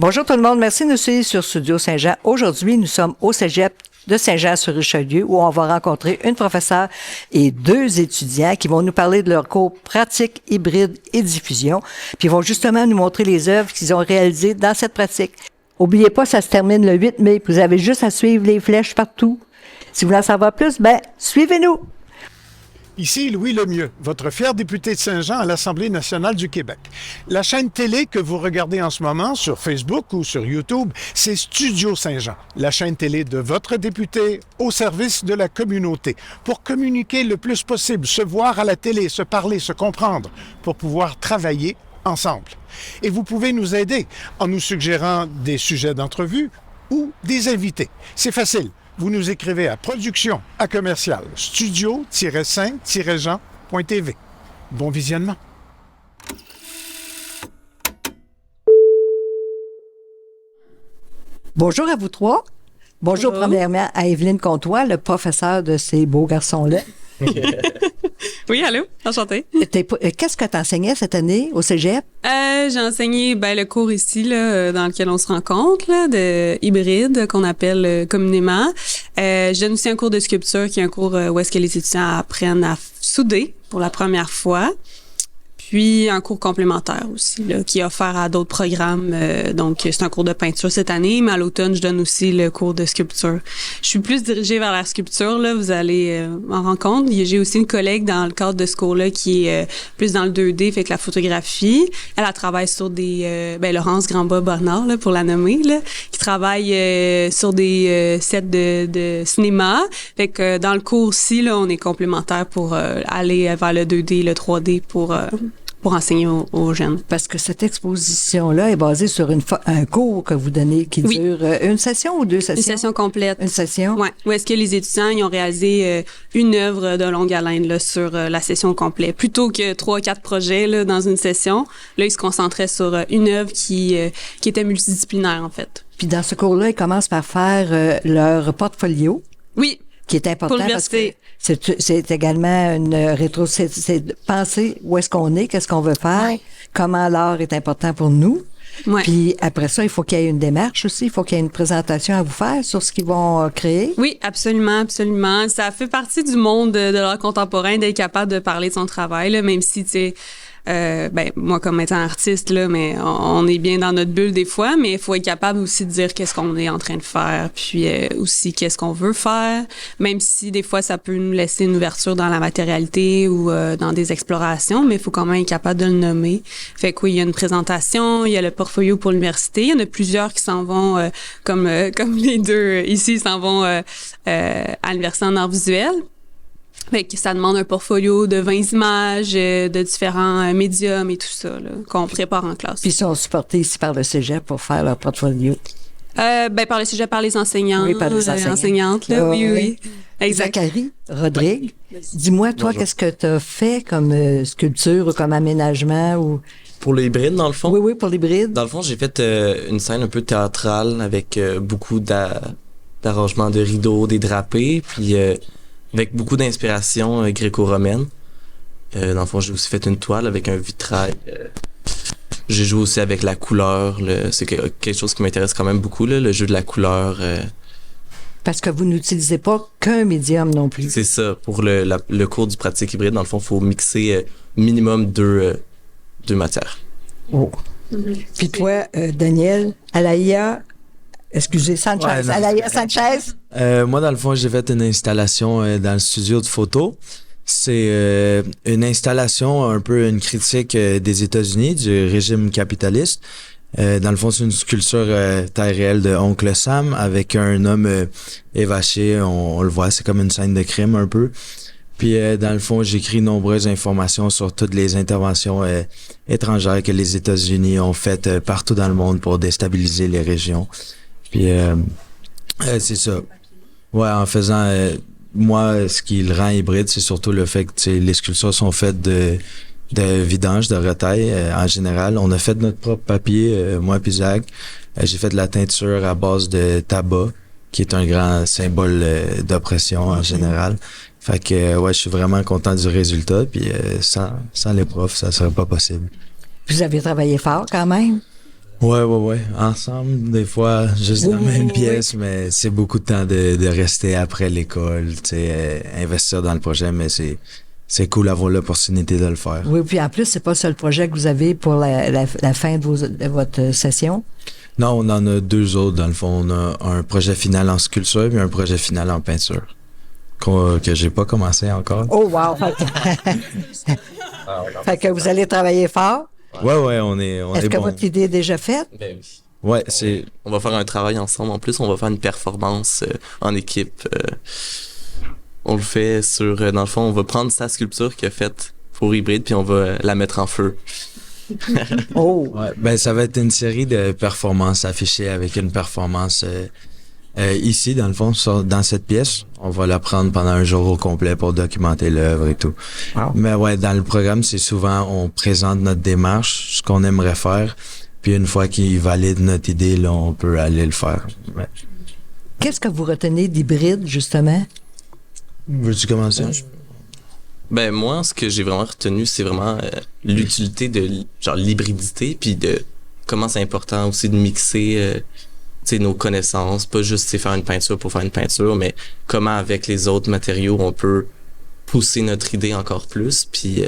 Bonjour tout le monde, merci de nous suivre sur Studio Saint-Jean. Aujourd'hui, nous sommes au cégep de Saint-Jean-sur-Richelieu où on va rencontrer une professeure et 2 étudiants qui vont nous parler de leur cours pratique, hybride et diffusion. Puis ils vont justement nous montrer les œuvres qu'ils ont réalisées dans cette pratique. Oubliez pas, ça se termine le 8 mai. Vous avez juste à suivre les flèches partout. Si vous voulez en savoir plus, suivez-nous! Ici Louis Lemieux, votre fier député de Saint-Jean à l'Assemblée nationale du Québec. La chaîne télé que vous regardez en ce moment sur Facebook ou sur YouTube, c'est Studio Saint-Jean, la chaîne télé de votre député au service de la communauté, pour communiquer le plus possible, se voir à la télé, se parler, se comprendre, pour pouvoir travailler ensemble. Et vous pouvez nous aider en nous suggérant des sujets d'entrevue ou des invités. C'est facile. Vous nous écrivez à production@studio-saint-jean.tv. Bon visionnement. Bonjour à vous 3. Bonjour premièrement à Evelyne Comtois, le professeur de ces beaux garçons-là. Oui, allô, enchantée. Qu'est-ce que tu enseignais cette année au cégep? J'ai enseigné le cours ici là, dans lequel on se rencontre, là, de hybride qu'on appelle communément. Je donne aussi un cours de sculpture qui est un cours où est-ce que les étudiants apprennent à souder pour la première fois. Puis un cours complémentaire aussi, là, qui est offert à d'autres programmes. Donc, c'est un cours de peinture cette année, mais à l'automne, je donne aussi le cours de sculpture. Je suis plus dirigée vers la sculpture, là, vous allez en rendre compte. J'ai aussi une collègue dans le cadre de ce cours-là qui est plus dans le 2D, fait que la photographie. Elle travaille sur des... Laurence Grandbois-Bernard, là, pour la nommer, là, qui travaille sur des sets de cinéma. Fait que dans le cours aussi, là, on est complémentaires pour aller vers le 2D, le 3D pour enseigner aux jeunes. Parce que cette exposition-là est basée sur un cours que vous donnez qui dure une session ou 2 sessions? Une session complète. Une session? Oui. Où est-ce que les étudiants ils ont réalisé une œuvre de longue haleine là, sur la session complète. Plutôt que 3-4 projets là, dans une session, là, ils se concentraient sur une œuvre qui était multidisciplinaire, en fait. Puis dans ce cours-là, ils commencent par faire leur portfolio. Oui. Qui est important parce que c'est également c'est de penser où est-ce qu'on est, qu'est-ce qu'on veut faire, comment l'art est important pour nous. Ouais. Puis après ça, il faut qu'il y ait une démarche aussi, il faut qu'il y ait une présentation à vous faire sur ce qu'ils vont créer. Oui, absolument, absolument. Ça fait partie du monde de l'art contemporain d'être capable de parler de son travail, là, même si, tu sais, moi comme étant artiste là, mais on est bien dans notre bulle des fois, mais il faut être capable aussi de dire qu'est-ce qu'on est en train de faire, puis aussi qu'est-ce qu'on veut faire, même si des fois ça peut nous laisser une ouverture dans la matérialité ou dans des explorations, mais il faut quand même être capable de le nommer. Fait que oui, il y a une présentation, il y a le portfolio pour l'université, il y en a plusieurs qui s'en vont comme les deux ici s'en vont à l'université en arts visuels. Fait que ça demande un portfolio de 20 images, de différents médiums et tout ça, là, qu'on prépare en classe. Puis ils sont supportés ici par le cégep pour faire leur portfolio. Par le cégep, par les enseignants. Oui, par les enseignantes, là, oui. Exact. Zachary Rodrigue, dis-moi, toi, qu'est-ce que tu as fait comme sculpture ou comme aménagement ou... Pour l'hybride, dans le fond? Oui, pour l'hybride. Dans le fond, j'ai fait une scène un peu théâtrale avec beaucoup d'arrangements de rideaux, des drapés, puis... avec beaucoup d'inspiration gréco-romaine. Dans le fond, j'ai aussi fait une toile avec un vitrail. J'ai joué aussi avec la couleur. C'est quelque chose qui m'intéresse quand même beaucoup, là, le jeu de la couleur. Parce que vous n'utilisez pas qu'un médium non plus. C'est ça. Pour le cours du pratique hybride, dans le fond, il faut mixer minimum deux matières. Oh. Mm-hmm. Puis toi, Daniel, Alaïa... Excusez, Sanchez. Ouais, Alaïa Sanchez. Moi, dans le fond, j'ai fait une installation dans le studio de photo. C'est une installation, un peu une critique des États-Unis, du régime capitaliste. Dans le fond, c'est une sculpture taille réelle de Oncle Sam avec un homme évaché. On le voit, c'est comme une scène de crime un peu. Puis, dans le fond, j'écris nombreuses informations sur toutes les interventions étrangères que les États-Unis ont faites partout dans le monde pour déstabiliser les régions. Puis c'est ça. Ouais, en faisant moi, ce qui le rend hybride, c'est surtout le fait que les sculptures sont faites de vidange, de retaille en général. On a fait notre propre papier, moi puis Zach. J'ai fait de la teinture à base de tabac, qui est un grand symbole d'oppression en général. Fait que ouais, je suis vraiment content du résultat. Puis sans les profs, ça serait pas possible. Vous avez travaillé fort quand même. Ouais. Ensemble, des fois, juste dans la même pièce, mais c'est beaucoup de temps de rester après l'école, tu sais, investir dans le projet, mais c'est cool d'avoir l'opportunité de le faire. Oui, puis en plus, c'est pas le seul projet que vous avez pour la fin de votre session. Non, on en a 2 autres, dans le fond. On a un projet final en sculpture et un projet final en peinture. Que j'ai pas commencé encore. Oh, wow! Fait que vous allez travailler fort. Ouais, on est Est-ce que bon. votre idée est déjà faite? Ben oui. Ouais, c'est... On va faire un travail ensemble. En plus, on va faire une performance en équipe. On le fait dans le fond, on va prendre sa sculpture qu'il a faite pour Hybride, puis on va la mettre en feu. Oh! Ouais, ben ça va être une série de performances affichées avec une performance ici, dans le fond, dans cette pièce. On va la prendre pendant un jour au complet pour documenter l'œuvre et tout. Wow. Mais ouais, dans le programme, c'est souvent, on présente notre démarche, ce qu'on aimerait faire, puis une fois qu'ils valident notre idée, là, on peut aller le faire. Ouais. Qu'est-ce que vous retenez d'hybride, justement? Veux-tu commencer? Ben moi, ce que j'ai vraiment retenu, c'est vraiment l'utilité de genre l'hybridité, puis de comment c'est important aussi de mixer nos connaissances, pas juste faire une peinture pour faire une peinture, mais comment avec les autres matériaux on peut pousser notre idée encore plus, puis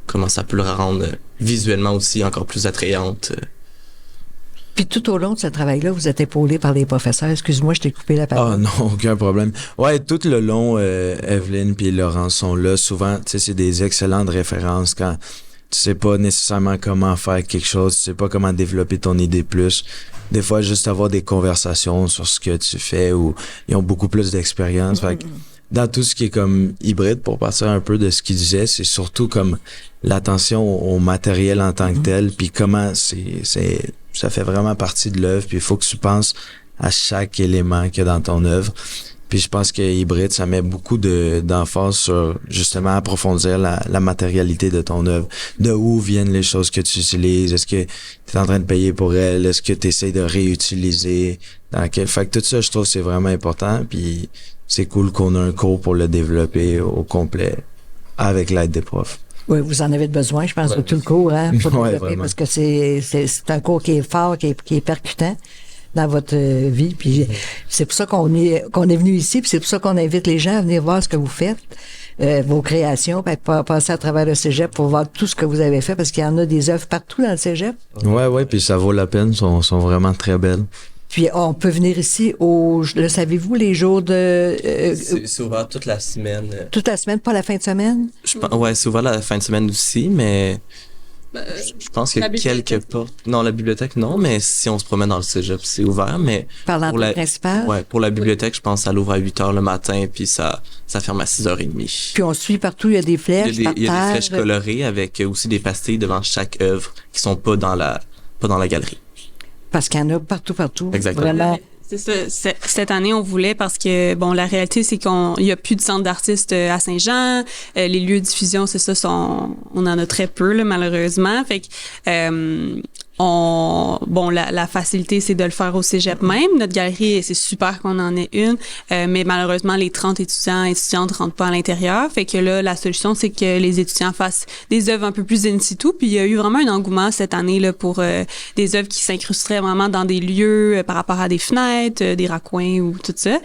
comment ça peut la rendre visuellement aussi encore plus attrayante. Puis tout au long de ce travail-là, vous êtes épaulé par les professeurs. Excuse-moi, je t'ai coupé la parole. Ah non, aucun problème. Ouais, tout le long, Evelyne puis Laurence sont là. Souvent, tu sais, c'est des excellentes références quand tu sais pas nécessairement comment faire quelque chose, tu sais pas comment développer ton idée plus. Des fois, juste avoir des conversations sur ce que tu fais ou ils ont beaucoup plus d'expérience. Fait que dans tout ce qui est comme hybride, pour partir un peu de ce qu'il disait, c'est surtout comme l'attention au matériel en tant que tel, puis comment ça fait vraiment partie de l'œuvre, puis il faut que tu penses à chaque élément qu'il y a dans ton œuvre. Puis je pense que hybride, ça met beaucoup d'emphase sur justement approfondir la matérialité de ton œuvre. De où viennent les choses que tu utilises? Est-ce que tu es en train de payer pour elles? Est-ce que tu essaies de réutiliser? Fait que tout ça, je trouve c'est vraiment important. Puis c'est cool qu'on a un cours pour le développer au complet avec l'aide des profs. Oui, vous en avez besoin, je pense, de tout le cours, hein, pour Ouais, développer, vraiment. parce que c'est un cours qui est fort, qui est percutant dans votre vie. Puis c'est pour ça qu'on est venu ici, puis c'est pour ça qu'on invite les gens à venir voir ce que vous faites, vos créations, puis passer à travers le cégep pour voir tout ce que vous avez fait, parce qu'il y en a des œuvres partout dans le cégep. Ouais, puis ça vaut la peine, sont vraiment très belles. Puis on peut venir ici le savez-vous, les jours de... C'est ouvert toute la semaine. toute la semaine, pas la fin de semaine? Ouais, c'est ouvert la fin de semaine aussi, mais je pense qu'il y a quelques portes. Non, la bibliothèque, non, mais si on se promène dans le cégep, c'est ouvert, mais... Par pour l'entrée principale? Ouais, pour la bibliothèque, je pense que ça l'ouvre à 8h le matin, puis ça ferme à 6h30. Puis on suit partout, il y a des flèches Il y a des par flèches terre. colorées avec aussi des pastilles devant chaque œuvre qui sont pas dans la galerie. Parce qu'il y en a partout. Exactement. Vraiment. C'est ça. Cette année, on voulait parce que, bon, la réalité, c'est qu'il y a plus de centre d'artistes à Saint-Jean. Les lieux de diffusion, c'est ça, on en a très peu, là, malheureusement. Fait que, la facilité, c'est de le faire au cégep même. Notre galerie, c'est super qu'on en ait une, mais malheureusement, les 30 étudiants et étudiantes rentrent pas à l'intérieur. Fait que là, la solution, c'est que les étudiants fassent des œuvres un peu plus in situ. Puis il y a eu vraiment un engouement cette année là pour des œuvres qui s'incrusteraient vraiment dans des lieux par rapport à des fenêtres, des raccoins ou tout ça.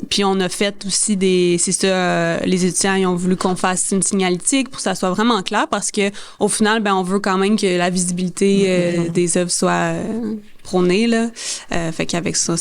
Puis on a fait aussi les étudiants ils ont voulu qu'on fasse une signalétique pour que ça soit vraiment clair parce que au final, on veut quand même que la visibilité des œuvres soit prônée là. Fait qu'avec ça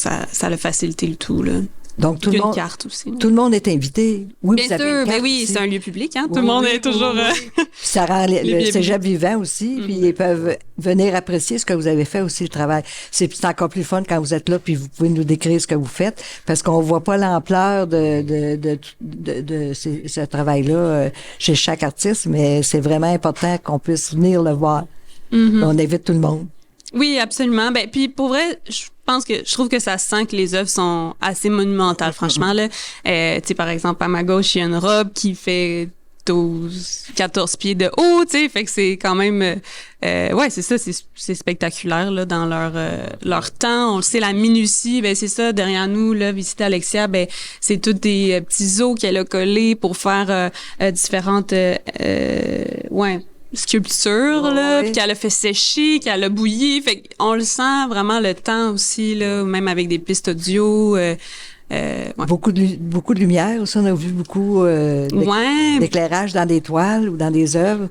le facilité le tout là. Donc tout Il y le a une monde, carte aussi. tout le monde est invité. Oui, Bien vous avez une sûr, carte oui, aussi. c'est un lieu public, hein. Oui, Tout le monde oui, est toujours. Puis ça rend le bienvenus. cégep vivant aussi, puis ils peuvent venir apprécier ce que vous avez fait aussi, le travail. C'est encore plus fun quand vous êtes là, puis vous pouvez nous décrire ce que vous faites, parce qu'on voit pas l'ampleur de ce travail-là chez chaque artiste, mais c'est vraiment important qu'on puisse venir le voir. On invite tout le monde. Oui, absolument. Puis pour vrai, je trouve que ça sent que les œuvres sont assez monumentales, franchement là. Tu sais, par exemple, à ma gauche, il y a une robe qui fait 14 pieds de haut, tu sais, fait que c'est quand même c'est ça, c'est spectaculaire là dans leur temps. On le sait, la minutie, c'est ça derrière nous là, visiter Alexia, c'est tous des petits os qu'elle a collés pour faire différentes sculpture, là, Oui. puis qu'elle a fait sécher, qu'elle a bouilli. Fait qu'on le sent vraiment le temps aussi, là, même avec des pistes audio. Ouais. Beaucoup de lumière aussi. On a vu beaucoup Ouais. d'éclairage dans des toiles ou dans des œuvres.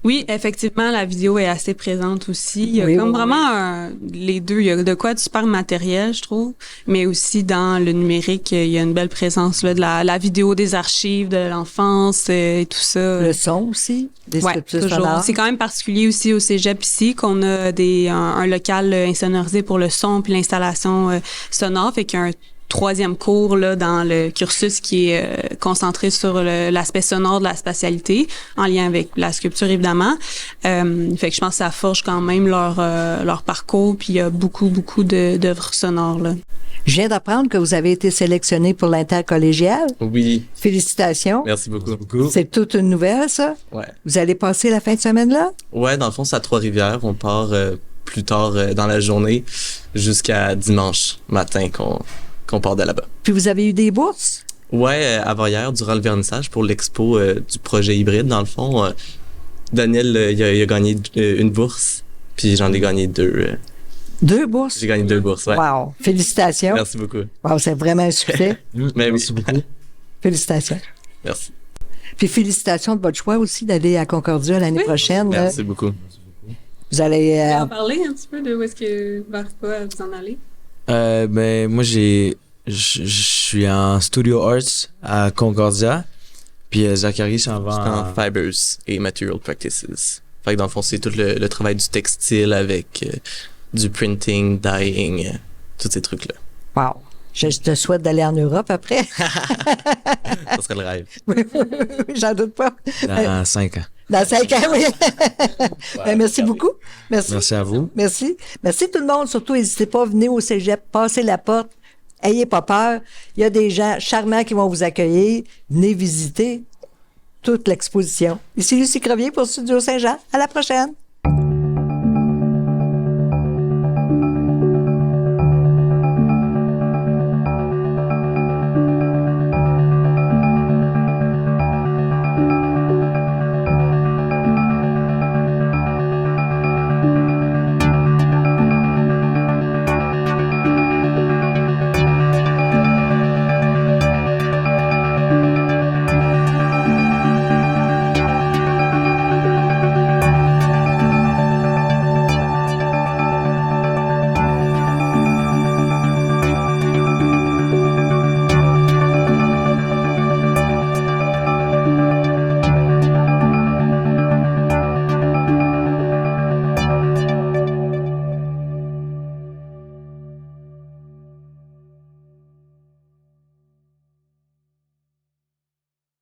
Oui, effectivement, la vidéo est assez présente aussi. Il y a Oui, comme oui, vraiment les deux. Il y a de quoi de super matériel, je trouve, mais aussi dans le numérique, il y a une belle présence là, de la vidéo, des archives de l'enfance et tout ça. Le son aussi, des Ouais, sculptures toujours. sonores. C'est quand même particulier aussi au cégep ici qu'on a un local insonorisé pour le son puis l'installation sonore, fait qu'il y a un troisième cours là dans le cursus qui est concentré sur l'aspect sonore de la spatialité en lien avec la sculpture évidemment. Fait que je pense que ça forge quand même leur parcours, puis il y a beaucoup d'œuvres sonores là. Je viens d'apprendre que vous avez été sélectionné pour l'intercollégial. Oui, Félicitations. merci beaucoup. C'est toute une nouvelle, ça. Ouais. Vous allez passer la fin de semaine là? Ouais, dans le fond, c'est à Trois-Rivières. On part plus tard dans la journée jusqu'à dimanche matin qu'on part de là-bas. Puis vous avez eu des bourses? Ouais, avant-hier, durant le vernissage pour l'expo du projet hybride, dans le fond, Daniel, il a gagné une bourse, puis j'en ai gagné deux. 2 bourses? J'ai gagné 2 bourses, ouais. Wow. Félicitations. Merci beaucoup. Wow, c'est vraiment un succès. Mais oui, Merci beaucoup. Félicitations. merci. Puis félicitations de votre choix aussi d'aller à Concordia l'année prochaine. là. Merci beaucoup. Vous allez... Vous pouvez en parler un petit peu de où est-ce que vers quoi vous en allez? Ben, moi, je suis en Studio Arts à Concordia. Puis Zachary s'en va En Fibers et Material Practices. Fait que dans le fond, c'est tout le travail du textile avec du printing, dyeing, tous ces trucs-là. Wow. Je te souhaite d'aller en Europe après. Ça serait le rêve. Oui, j'en doute pas. dans 5 ans. Dans 5 ans, oui. Ben, merci beaucoup. Merci. Merci à vous. Merci. Merci tout le monde. Surtout, n'hésitez pas, venez au cégep, passez la porte. Ayez pas peur. Il y a des gens charmants qui vont vous accueillir. Venez visiter toute l'exposition. Ici Lucie Crevier pour Studio Saint-Jean. À la prochaine.